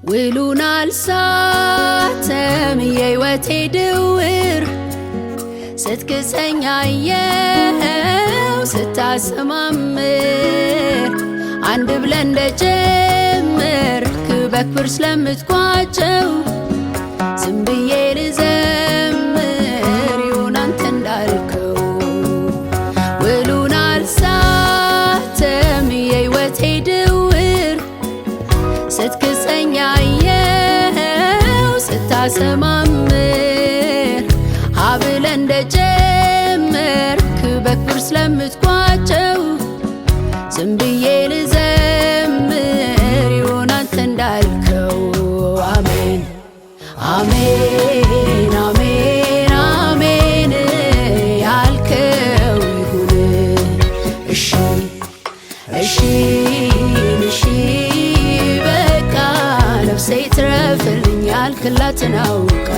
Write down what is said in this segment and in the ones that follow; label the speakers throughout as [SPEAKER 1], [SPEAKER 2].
[SPEAKER 1] ውሉን አልሳተም የሕይወቴ ድውር ስትክሰኝ አየኸው ስታሰማምር አንድ ብለህ እንደጀመርክ በክብር ስለምትቋጨው ዝም ብዬ ልዘምር ይሁን አንተ እንዳልከው። ውሉን አልሳተም የሕይወቴ ድውር ስትክሰኝ አየኸው ስታሰማምር አብለህ እንደጀመርክ በክብር ስለምትቋጨው ዝም ብዬ ልዘምር ይሁን አንተ እንዳልከው። አሜን አሜን አሜን አሜን ያልከው ይሁን። እሺ እሺ እሺ በቃ ነፍሴ ትረፍልኝ ያልክላትን አውቃ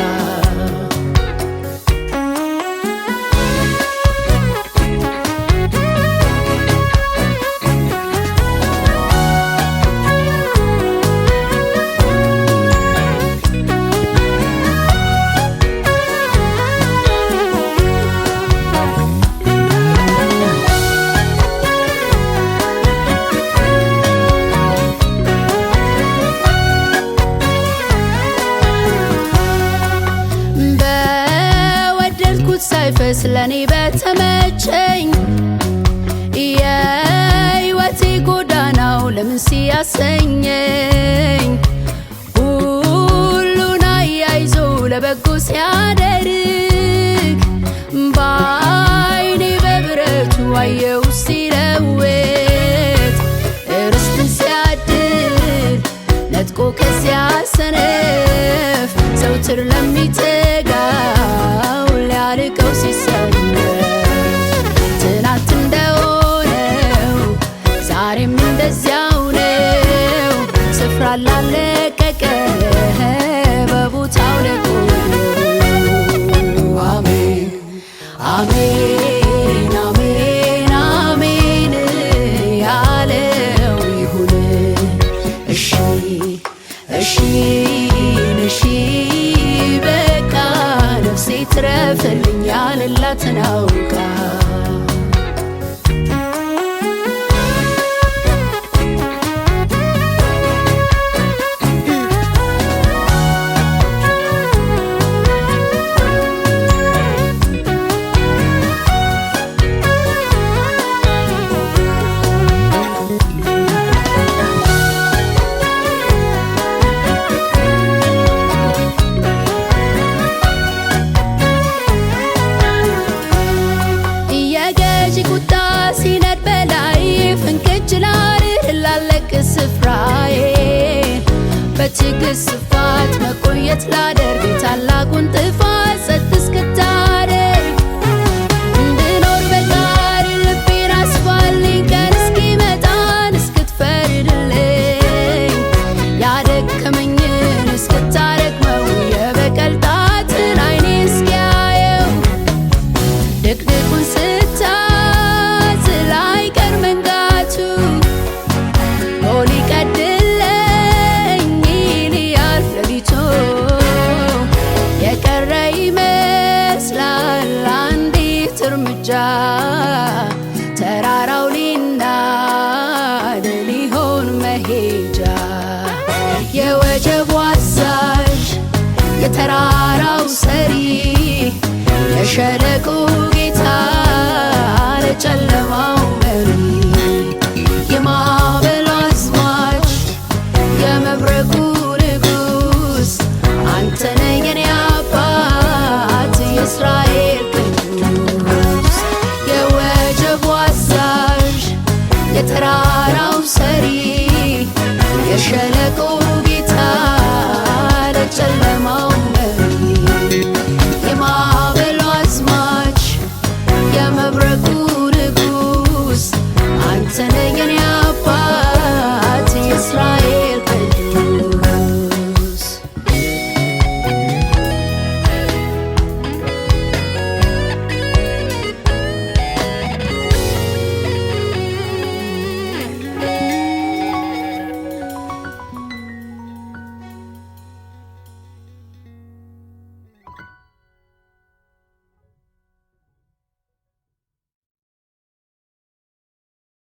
[SPEAKER 1] ሳይፈስ ለኔ በተመቸኝ የሕይወቴ ጎዳናው ለምን ሲያሰኘኝ ሁሉን አያይዞ ለበጎ ሲያደርግ በዓይኔ በብረቱ አየው ሲለውጥ ርስትን ሲያድል ነጥቆ ከዚያ ሰነፍ ዘውትር ለሚተጋው ሊያርቀው ሲሰለፍ ትናንት እንደሆነው ዛሬም እንደዚያው ነው። ስፍራ ላለቀቀ በቦታው ለቆየው አሜን አሜን አሜን አሜን ያለው ይሁን። እሺ እሺ እሺ በቃ ነፍሴ ትረፍልኝ ያልላትን አውቃ ቁጣ ሲነድ በላይ ፍንክች ላርህ ላለቅ ስፍራዬ በትዕግስት ስፋት መቆየት ላደርግ ታላቁን ጥፋት ጸጥ እስክታደርግ እንድኖር በቃል ልቤን አስፋልኝ ቀን እስኪመጣን እስክትፈርድልኝ ያደከመኝን እስክታረግመው የበቀል ጣትን ዓይኔ እስኪያየው ድቅድቁን ተራራው ሊናድ ሊሆን መሄጃ የወጀቡ አዛዥ የተራራው ሰሪ የሸለቆ ጌታ ለጨለማው መሪ የማዕበሉ አዝማች የመብረቁ ንጉሥ አንተ ነህ የኔ አባት የእስራኤል የተራራው ሰሪ የሸለቆ